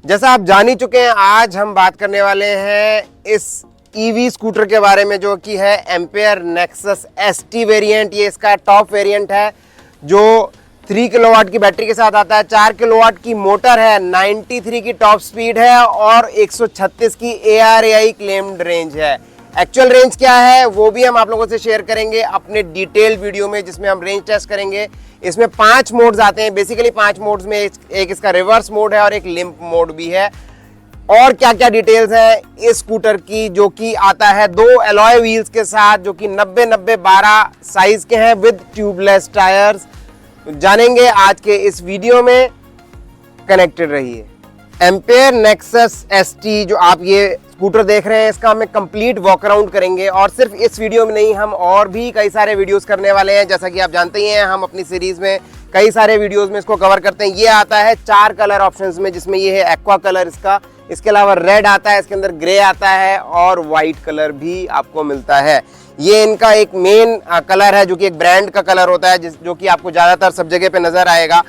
जैसा आप जान ही चुके हैं, आज हम बात करने वाले हैं इस ईवी स्कूटर के बारे में जो कि है एम्पेयर नेक्सस ST वेरिएंट। ये इसका टॉप वेरिएंट है जो 3 किलोवाट की बैटरी के साथ आता है, 4 किलोवाट की मोटर है, 93 की टॉप स्पीड है और 136 की ARAI क्लेम्ड रेंज है। एक्चुअल रेंज क्या है वो भी हम आप लोगों से शेयर करेंगे अपने डिटेल वीडियो में, जिसमें हम रेंज टेस्ट करेंगे। इसमें 5 मोड्स आते हैं, बेसिकली 5 मोड्स में एक इसका रिवर्स मोड है और एक लिम्प मोड भी है। और क्या क्या डिटेल्स है इस स्कूटर की, जो कि आता है 2 एलॉय व्हील्स के साथ जो कि 90-90-12 साइज के हैं विद ट्यूबलेस टायर्स, जानेंगे आज के इस वीडियो में। कनेक्टेड रहिए। एम्पेयर नेक्सस ST जो आप ये स्कूटर देख रहे हैं, इसका हम कंप्लीट वॉक अराउंड करेंगे और सिर्फ इस वीडियो में नहीं, हम और भी कई सारे वीडियोस करने वाले हैं। जैसा कि आप जानते ही हैं, हम अपनी सीरीज में कई सारे वीडियोस में इसको कवर करते हैं। ये आता है 4 कलर ऑप्शंस में, जिसमें ये है एक्वा कलर इसका, इसके अलावा रेड आता है, इसके अंदर ग्रे आता है और वाइट कलर भी आपको मिलता है। ये इनका एक मेन कलर है जो कि एक ब्रांड का कलर होता है, जो कि आपको ज्यादातर सब जगह पे नजर आएगा।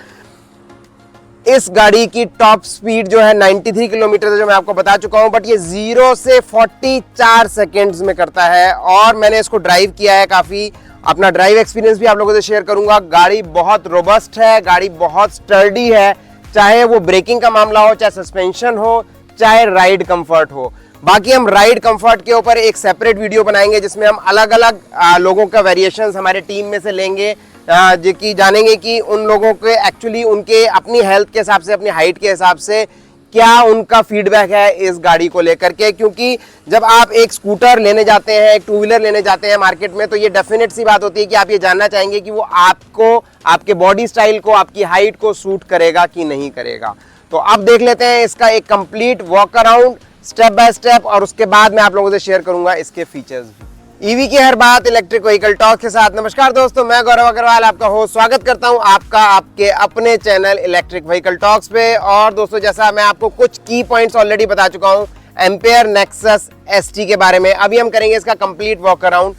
इस गाड़ी की टॉप स्पीड जो है 93 किलोमीटर, जो मैं आपको बता चुका हूं, बट ये 0 से 44 सेकेंड्स में करता है। और मैंने इसको ड्राइव किया है, काफी अपना ड्राइव एक्सपीरियंस भी आप लोगों से शेयर करूंगा। गाड़ी बहुत रोबस्ट है, गाड़ी बहुत स्टर्डी है, चाहे वो ब्रेकिंग का मामला हो, चाहे सस्पेंशन हो, चाहे राइड कंफर्ट हो। बाकी हम राइड कंफर्ट के ऊपर एक सेपरेट वीडियो बनाएंगे, जिसमें हम अलग अलग लोगों का वेरिएशंस हमारे टीम में से लेंगे, जो कि जानेंगे कि उन लोगों के एक्चुअली उनके अपनी हेल्थ के हिसाब से, अपनी हाइट के हिसाब से क्या उनका फीडबैक है इस गाड़ी को लेकर के। क्योंकि जब आप एक स्कूटर लेने जाते हैं, एक 2 व्हीलर लेने जाते हैं मार्केट में, तो ये डेफिनेट सी बात होती है कि आप ये जानना चाहेंगे कि वो आपको, आपके बॉडी स्टाइल को, आपकी हाइट को सूट करेगा कि नहीं करेगा। तो अब देख लेते हैं इसका एक complete walk around step by step, और उसके बाद मैं आप लोगों से शेयर करूंगा इसके फीचर्स भी। ईवी की हर बात इलेक्ट्रिक व्हीकल टॉक के साथ। नमस्कार दोस्तों, मैं गौरव अग्रवाल आपका होस्ट, स्वागत करता हूं आपका आपके अपने चैनल इलेक्ट्रिक व्हीकल टॉक्स पे। और दोस्तों, जैसा मैं आपको कुछ की पॉइंट्स ऑलरेडी बता चुका हूं एम्पेयर नेक्सस ST के बारे में, अभी हम करेंगे इसका कंप्लीट वॉक अराउंड।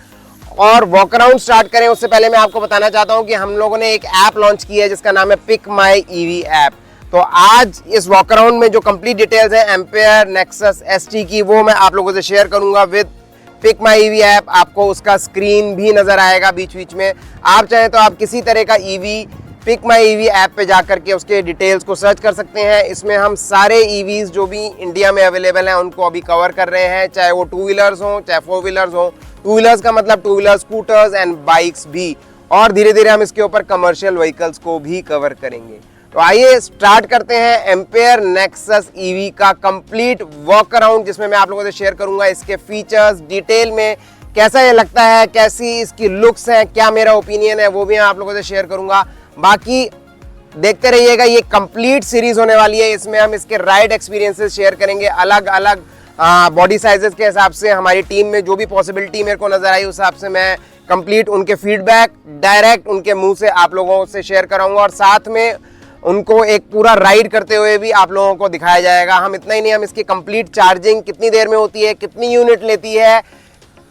और वॉक अराउंड स्टार्ट करें उससे पहले मैं आपको बताना चाहता हूं कि हम लोगों ने एक ऐप लॉन्च की है जिसका नाम है पिक माई EV ऐप। तो आज इस वॉक अराउंड में जो कंप्लीट डिटेल्स है एम्पेयर नेक्सस ST की, वो मैं आप लोगों से शेयर करूंगा with pick my EV app. आपको उसका स्क्रीन भी नजर आएगा बीच बीच में। आप चाहें तो आप किसी तरह का EV pick my EV app पे जाकर के उसके डिटेल्स को सर्च कर सकते हैं। इसमें हम सारे EVs जो भी इंडिया में अवेलेबल हैं उनको अभी कवर कर रहे हैं, चाहे वो 2 व्हीलर्स हों, चाहे 4 व्हीलर्स हों। 2 व्हीलर्स का मतलब 2 व्हीलर स्कूटर्स एंड बाइक्स भी, और धीरे धीरे हम इसके ऊपर कमर्शियल व्हीकल्स को भी कवर करेंगे। तो आइए स्टार्ट करते हैं एम्पेयर नेक्सस EV का कंप्लीट वॉक अराउंड, जिसमें मैं आप लोगों से शेयर करूंगा इसके फीचर्स डिटेल में, कैसा ये लगता है, कैसी इसकी लुक्स हैं, क्या मेरा ओपिनियन है, वो भी मैं आप लोगों से शेयर करूंगा। बाकी देखते रहिएगा, ये कंप्लीट सीरीज होने वाली है। इसमें हम इसके राइड एक्सपीरियंसेस शेयर करेंगे, अलग अलग बॉडी साइजेस के हिसाब से। हमारी टीम में जो भी पॉसिबिलिटी मेरे को नजर आई, उस हिसाब से मैं कंप्लीट उनके फीडबैक डायरेक्ट उनके मुंह से आप लोगों से शेयर कराऊंगा, और साथ में उनको एक पूरा राइड करते हुए भी आप लोगों को दिखाया जाएगा। हम इतना ही नहीं, हम इसकी कंप्लीट चार्जिंग कितनी देर में होती है, कितनी यूनिट लेती है,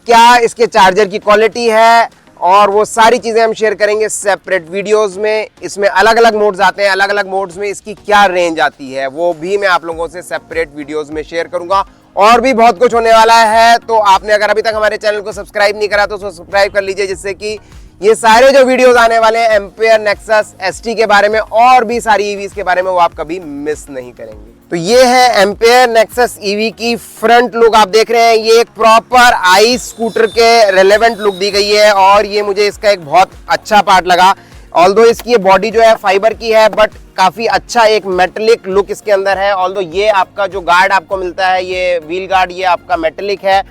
क्या इसके चार्जर की क्वालिटी है, और वो सारी चीज़ें हम शेयर करेंगे सेपरेट वीडियोस में। इसमें अलग अलग मोड्स आते हैं, अलग अलग मोड्स में इसकी क्या रेंज आती है वो भी मैं आप लोगों से सेपरेट वीडियोस में शेयर करूंगा। और भी बहुत कुछ होने वाला है, तो आपने अगर अभी तक हमारे चैनल को सब्सक्राइब नहीं करा तो सब्सक्राइब कर लीजिए, जिससे कि ये सारे जो वीडियोस आने वाले हैं एम्पेयर नेक्सस ST के बारे में और भी सारी EVs के बारे में, वो आप कभी मिस नहीं करेंगे। तो ये है एम्पेयर नेक्सस EV की फ्रंट लुक, आप देख रहे हैं। ये एक प्रॉपर आइस स्कूटर के रेलेवेंट लुक दी गई है, और ये मुझे इसका एक बहुत अच्छा पार्ट लगा। ऑल्दो इसकी ये बॉडी जो है फाइबर की है, बट काफी अच्छा एक मेटेलिक लुक इसके अंदर है। ऑल्दो ये आपका जो गार्ड आपको मिलता है, ये व्हील गार्ड, ये आपका मेटेलिक है।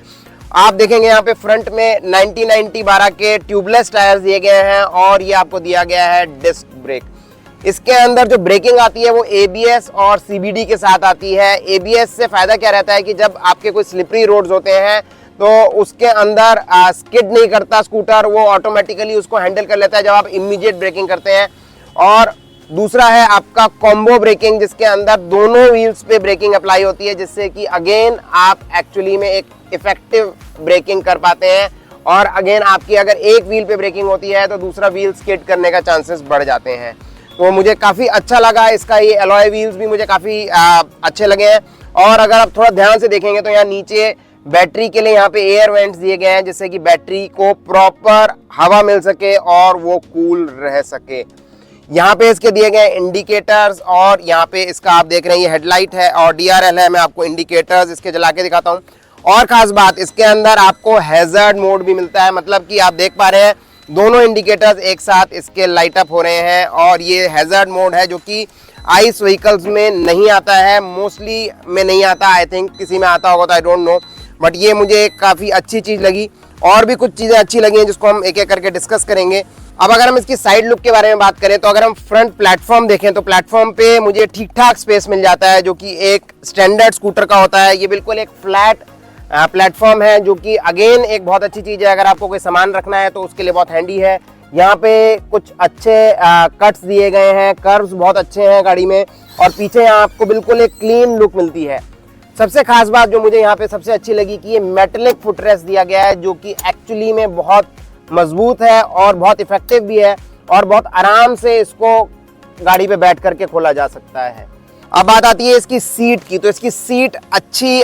आप देखेंगे यहाँ पे फ्रंट में 90-90-12 के ट्यूबलेस टायर्स दिए गए हैं, और ये आपको दिया गया है डिस्क ब्रेक। इसके अंदर जो ब्रेकिंग आती है वो ABS और CBD के साथ आती है। ABS से फायदा क्या रहता है कि जब आपके कोई स्लिपरी रोड्स होते हैं तो उसके अंदर स्किड नहीं करता स्कूटर, वो ऑटोमेटिकली उसको हैंडल कर लेता है जब आप इमीडिएट ब्रेकिंग करते हैं। और दूसरा है आपका कॉम्बो ब्रेकिंग, जिसके अंदर दोनों व्हील्स पे ब्रेकिंग अप्लाई होती है, जिससे कि अगेन आप एक्चुअली में एक इफेक्टिव ब्रेकिंग कर पाते हैं। और अगेन आपकी अगर एक व्हील पे ब्रेकिंग होती है तो दूसरा व्हील स्किड करने का चांसेस बढ़ जाते हैं। वो मुझे काफ़ी अच्छा लगा। इसका ये एलॉय व्हील्स भी मुझे काफ़ी अच्छे लगे हैं। और अगर आप थोड़ा ध्यान से देखेंगे तो यहाँ नीचे बैटरी के लिए यहाँ पे एयर वेंट्स दिए गए हैं, जिससे कि बैटरी को प्रॉपर हवा मिल सके और वो कूल रह सके। यहाँ पे इसके दिए गए इंडिकेटर्स, और यहाँ पे इसका आप देख रहे हैं ये हेडलाइट है और DRL है। मैं आपको इंडिकेटर्स इसके जला के दिखाता हूँ। और खास बात, इसके अंदर आपको हैजर्ड मोड भी मिलता है, मतलब कि आप देख पा रहे हैं दोनों इंडिकेटर्स एक साथ इसके लाइट अप हो रहे हैं। और ये हैजर्ड मोड है जो कि आइस व्हीकल्स में नहीं आता है, मोस्टली में नहीं आता, आई थिंक किसी में आता होगा तो आई डोंट नो, बट ये मुझे काफ़ी अच्छी चीज़ लगी। और भी कुछ चीज़ें अच्छी लगी हैं जिसको हम एक एक करके डिस्कस करेंगे। अब अगर हम इसकी साइड लुक के बारे में बात करें तो अगर हम फ्रंट प्लेटफॉर्म देखें तो प्लेटफॉर्म पे मुझे ठीक ठाक स्पेस मिल जाता है, जो कि एक स्टैंडर्ड स्कूटर का होता है। ये बिल्कुल एक फ्लैट प्लेटफॉर्म है, जो कि अगेन एक बहुत अच्छी चीज़ है। अगर आपको कोई सामान रखना है तो उसके लिए बहुत हैंडी है। यहाँ पे कुछ अच्छे कट्स दिए गए हैं, कर्व्स बहुत अच्छे हैं गाड़ी में, और पीछे यहाँ आपको बिल्कुल एक क्लीन लुक मिलती है। सबसे खास बात जो मुझे यहाँ पे सबसे अच्छी लगी कि ये मेटेलिक फुटरेस्ट दिया गया है, जो कि एक्चुअली में बहुत मजबूत है और बहुत इफेक्टिव भी है, और बहुत आराम से इसको गाड़ी पे बैठ करके खोला जा सकता है। अब बात आती है इसकी सीट की, तो इसकी सीट अच्छी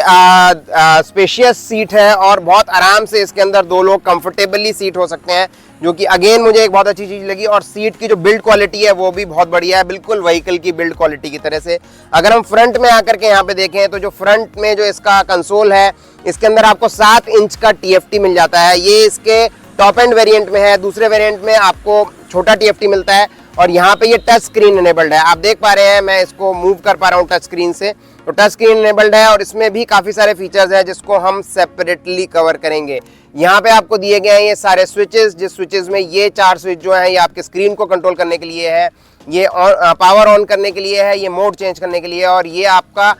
स्पेशियस सीट है और बहुत आराम से इसके अंदर दो लोग कंफर्टेबली सीट हो सकते हैं, जो कि अगेन मुझे एक बहुत अच्छी चीज़ लगी। और सीट की जो बिल्ड क्वालिटी है वो भी बहुत बढ़िया है, बिल्कुल व्हीकल की बिल्ड क्वालिटी की तरह से। अगर हम फ्रंट में आकर के यहाँ पे देखें तो जो फ्रंट में जो इसका कंसोल है, इसके अंदर आपको 7 इंच का TFT मिल जाता है। ये इसके टॉप एंड वेरिएंट में है, दूसरे वेरिएंट में आपको छोटा TFT मिलता है। और यहाँ पे ये टच स्क्रीन इनेबल्ड है, आप देख पा रहे हैं, मैं इसको मूव कर पा रहा हूँ टच स्क्रीन से, तो टच स्क्रीन इनेबल्ड है। और इसमें भी काफ़ी सारे फीचर्स हैं जिसको हम सेपरेटली कवर करेंगे। यहाँ पे आपको दिए गए हैं ये सारे स्विचेस, जिस स्विचेस में ये 4 स्विच जो हैं ये आपके स्क्रीन को कंट्रोल करने के लिए है, ये पावर ऑन करने के लिए है, ये मोड चेंज करने के लिए है, और ये आपका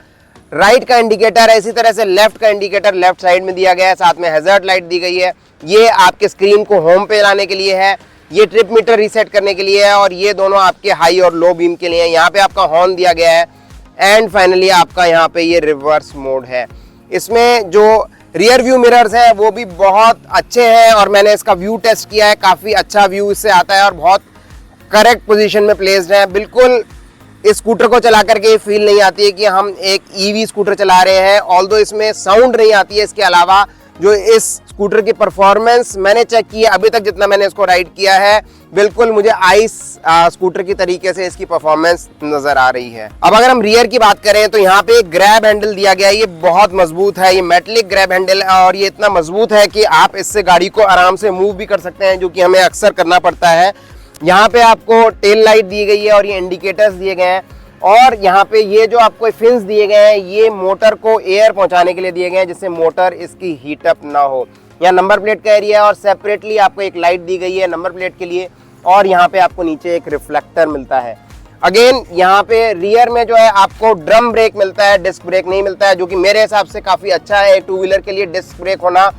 राइट का इंडिकेटर है। इसी तरह से लेफ्ट का इंडिकेटर लेफ्ट साइड में दिया गया है, साथ में हैजर्ड लाइट दी गई है। ये आपके स्क्रीन को होम पे लाने के लिए है, ये ट्रिप मीटर रीसेट करने के लिए है, और ये दोनों आपके हाई और लो बीम के लिए है। यहाँ पे आपका हॉर्न दिया गया है, एंड फाइनली आपका यहाँ पे ये रिवर्स मोड है। इसमें जो रियर व्यू मिरर्स हैं वो भी बहुत अच्छे हैं, और मैंने इसका व्यू टेस्ट किया है, काफ़ी अच्छा व्यू इससे आता है और बहुत करेक्ट पोजीशन में प्लेस्ड है। बिल्कुल इस स्कूटर को चला करके फील नहीं आती है कि हम एक EV स्कूटर चला रहे हैं, ऑल्दो इसमें साउंड नहीं आती है। इसके अलावा जो इस स्कूटर की परफॉर्मेंस मैंने चेक की है अभी तक, जितना मैंने इसको राइड किया है, बिल्कुल मुझे आइस स्कूटर की तरीके से इसकी परफॉर्मेंस नजर आ रही है। अब अगर हम रियर की बात करें तो यहाँ पे एक ग्रैब हैंडल दिया गया है, ये बहुत मजबूत है, ये मेटलिक ग्रैब हैंडल है, और ये इतना मजबूत है कि आप इससे गाड़ी को आराम से मूव भी कर सकते हैं, जो कि हमें अक्सर करना पड़ता है। यहाँ पे आपको टेल लाइट दी गई है और ये इंडिकेटर्स दिए गए हैं, और यहाँ पे ये जो आपको फिन्स दिए गए हैं ये मोटर को एयर पहुंचाने के लिए दिए गए हैं, जिससे मोटर इसकी हीटअप ना हो। यहाँ नंबर प्लेट का एरिया है और सेपरेटली आपको एक लाइट दी गई है नंबर प्लेट के लिए, और यहाँ पे आपको नीचे एक रिफ्लेक्टर मिलता है। अगेन यहाँ पे रियर में जो है आपको ड्रम ब्रेक मिलता है, डिस्क ब्रेक नहीं मिलता है, जो कि मेरे हिसाब से काफ़ी अच्छा है। टू व्हीलर के लिए डिस्क ब्रेक होना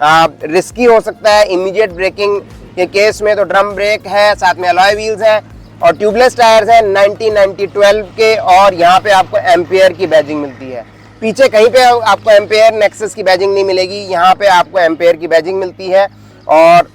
रिस्की हो सकता है, इमीडिएट ब्रेकिंग के केस में तो ड्रम ब्रेक है, साथ में अलॉय व्हील्स हैं और ट्यूबलेस टायर्स हैं 90-90-12 के, और यहाँ पे आपको एम्पियर की बैजिंग मिलती है। पीछे कहीं पे आपको एम्पियर नेक्सस की बैजिंग नहीं मिलेगी, यहाँ पे आपको एम्पियर की बैजिंग मिलती है, और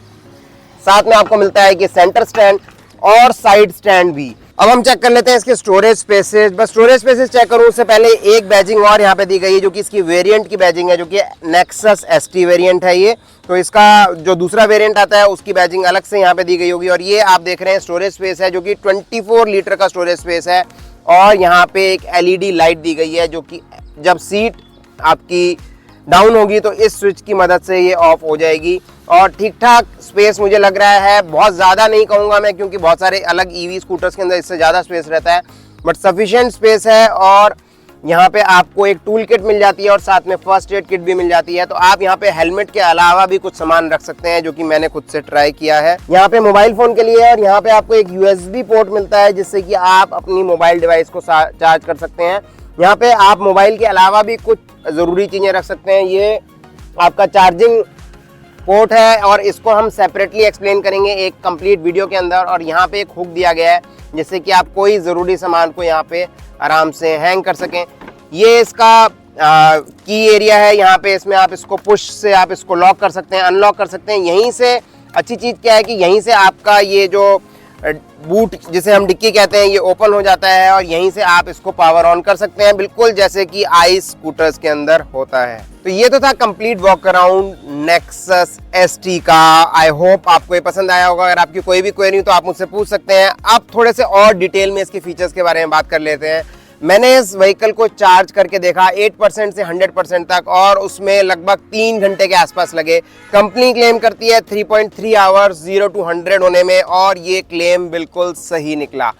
साथ में आपको मिलता है कि सेंटर स्टैंड और साइड स्टैंड भी। अब हम चेक कर लेते हैं इसके स्टोरेज स्पेसेस। बस स्टोरेज स्पेसेस चेक करूं उससे पहले एक बैजिंग और यहाँ पे दी गई है, जो कि इसकी वेरिएंट की बैजिंग है, जो कि नेक्सस ST वेरिएंट है ये। तो इसका जो दूसरा वेरिएंट आता है उसकी बैजिंग अलग से यहाँ पे दी गई होगी, और ये आप देख रहे हैं स्टोरेज स्पेस है, जो कि 24 लीटर का स्टोरेज स्पेस है। और यहाँ पे एक LED लाइट दी गई है, जो कि जब सीट आपकी डाउन होगी तो इस स्विच की मदद से ये ऑफ हो जाएगी। और ठीक ठाक स्पेस मुझे लग रहा है, बहुत ज़्यादा नहीं कहूँगा मैं, क्योंकि बहुत सारे अलग EV स्कूटर्स के अंदर इससे ज़्यादा स्पेस रहता है, बट सफिशिएंट स्पेस है। और यहाँ पे आपको एक टूल किट मिल जाती है और साथ में फर्स्ट एड किट भी मिल जाती है, तो आप यहाँ पे हेलमेट के अलावा भी कुछ सामान रख सकते हैं, जो कि मैंने खुद से ट्राई किया है। यहाँ पे मोबाइल फ़ोन के लिए, और यहाँ पे आपको एक USB पोर्ट मिलता है, जिससे कि आप अपनी मोबाइल डिवाइस को चार्ज कर सकते हैं। यहाँ पे आप मोबाइल के अलावा भी कुछ ज़रूरी चीज़ें रख सकते हैं। ये आपका चार्जिंग पोर्ट है, और इसको हम सेपरेटली एक्सप्लेन करेंगे एक कंप्लीट वीडियो के अंदर। और यहाँ पे एक हुक दिया गया है, जिससे कि आप कोई ज़रूरी सामान को यहाँ पे आराम से हैंग कर सकें। ये इसका की एरिया है, यहाँ पे इसमें आप इसको पुश से आप इसको लॉक कर सकते हैं, अनलॉक कर सकते हैं। यहीं से अच्छी चीज़ क्या है कि यहीं से आपका ये जो बूट जिसे हम डिक्की कहते हैं ये ओपन हो जाता है और यहीं से आप इसको पावर ऑन कर सकते हैं, बिल्कुल जैसे कि आई स्कूटर्स के अंदर होता है। तो ये तो था complete walk around nexus ST का। आई होप आपको ये पसंद आया होगा। अगर आपकी कोई भी क्वेरी हो तो आप मुझसे पूछ सकते हैं। अब थोड़े से और डिटेल में इसके फीचर्स के बारे में बात कर लेते हैं। मैंने इस व्हीकल को चार्ज करके देखा 8% से 100% तक और उसमें लगभग 3 घंटे के आसपास लगे। कंपनी क्लेम करती है 3.3 आवर्स 0 to 100 होने में और ये क्लेम बिल्कुल सही निकला।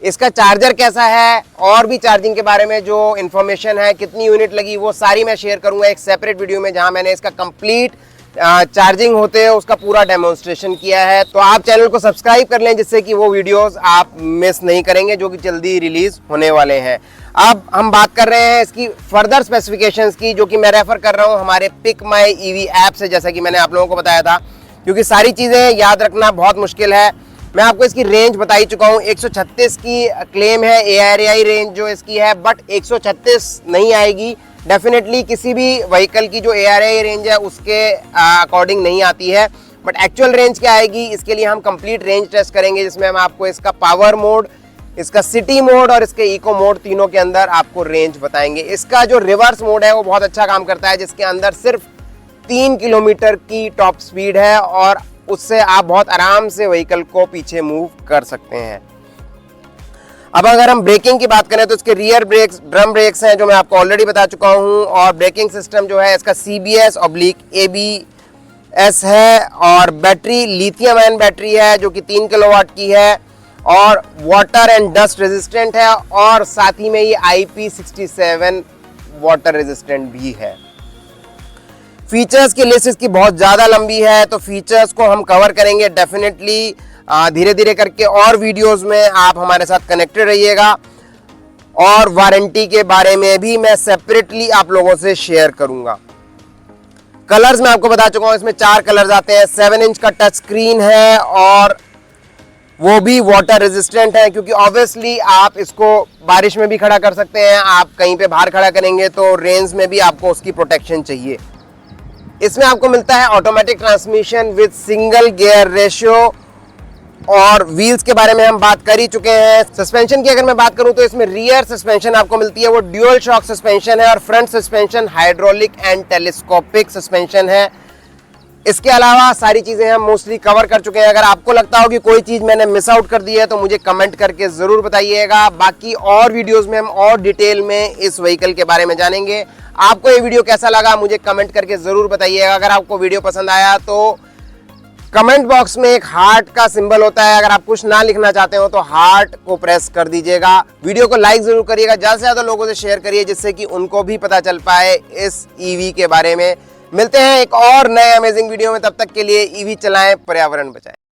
इसका चार्जर कैसा है और भी चार्जिंग के बारे में जो इन्फॉर्मेशन है, कितनी यूनिट लगी, वो सारी मैं शेयर करूंगा एक सेपरेट वीडियो में, जहां मैंने इसका कंप्लीट चार्जिंग होते हैं उसका पूरा डेमोन्स्ट्रेशन किया है। तो आप चैनल को सब्सक्राइब कर लें जिससे कि वो वीडियोस आप मिस नहीं करेंगे जो कि जल्दी रिलीज होने वाले हैं। अब हम बात कर रहे हैं इसकी फर्दर स्पेसिफिकेशंस की, जो कि मैं रेफर कर रहा हूं हमारे पिक माई EV ऐप से, जैसा कि मैंने आप लोगों को बताया था, क्योंकि सारी चीज़ें याद रखना बहुत मुश्किल है। मैं आपको इसकी रेंज बता ही चुका हूँ। 136 की क्लेम है ARAI रेंज जो इसकी है, बट 136 नहीं आएगी डेफिनेटली। किसी भी व्हीकल की जो ARAI रेंज है उसके अकॉर्डिंग नहीं आती है, बट एक्चुअल रेंज क्या आएगी इसके लिए हम कंप्लीट रेंज टेस्ट करेंगे, जिसमें हम आपको इसका पावर मोड, इसका सिटी मोड और इसके इको मोड तीनों के अंदर आपको रेंज बताएंगे। इसका जो रिवर्स मोड है वो बहुत अच्छा काम करता है, जिसके अंदर सिर्फ 3 किलोमीटर की टॉप स्पीड है और उससे आप बहुत आराम से व्हीकल को पीछे मूव कर सकते हैं। अब अगर हम ब्रेकिंग की बात करें तो इसके रियर ब्रेक्स ड्रम ब्रेक्स हैं जो मैं आपको ऑलरेडी बता चुका हूं, और ब्रेकिंग सिस्टम जो है इसका CBS/ABS है, और बैटरी लिथियम आयन बैटरी है जो कि 3 किलोवाट की है और वाटर एंड डस्ट रेजिस्टेंट है, और साथ ही में ये IP67 वाटर रेजिस्टेंट भी है। फीचर्स की लिस्ट इसकी बहुत ज़्यादा लंबी है, तो फीचर्स को हम कवर करेंगे डेफिनेटली धीरे धीरे करके, और वीडियोस में आप हमारे साथ कनेक्टेड रहिएगा। और वारंटी के बारे में भी मैं सेपरेटली आप लोगों से शेयर करूंगा। कलर्स मैं आपको बता चुका हूं, इसमें 4 कलर्स आते हैं। 7 इंच का टच स्क्रीन है और वो भी वाटर रेजिस्टेंट है, क्योंकि ऑब्वियसली आप इसको बारिश में भी खड़ा कर सकते हैं। आप कहीं पे बाहर खड़ा करेंगे तो रेंज में भी आपको उसकी प्रोटेक्शन चाहिए। इसमें आपको मिलता है automatic transmission with single gear ratio, और व्हील्स के बारे में हम बात कर ही चुके हैं। सस्पेंशन की अगर मैं बात करूं तो इसमें रियर सस्पेंशन आपको मिलती है वो ड्यूअल शॉक सस्पेंशन है, और front suspension hydraulic and telescopic suspension है। इसके अलावा सारी चीजें हम मोस्टली कवर कर चुके हैं। अगर आपको लगता हो कि कोई चीज मैंने मिस आउट कर दी है तो मुझे कमेंट करके जरूर बताइएगा। बाकी और वीडियोस में हम और डिटेल में इस व्हीकल के बारे में जानेंगे। आपको ये वीडियो कैसा लगा मुझे कमेंट करके जरूर बताइएगा। अगर आपको वीडियो पसंद आया तो कमेंट बॉक्स में एक हार्ट का सिंबल होता है, अगर आप कुछ ना लिखना चाहते हो तो हार्ट को प्रेस कर दीजिएगा। वीडियो को लाइक जरूर करिएगा, ज्यादा से ज्यादा लोगों से शेयर करिए जिससे कि उनको भी पता चल पाए इस EV के बारे में। मिलते हैं एक और नए अमेजिंग वीडियो में, तब तक के लिए EV चलाएं, पर्यावरण बचाएं।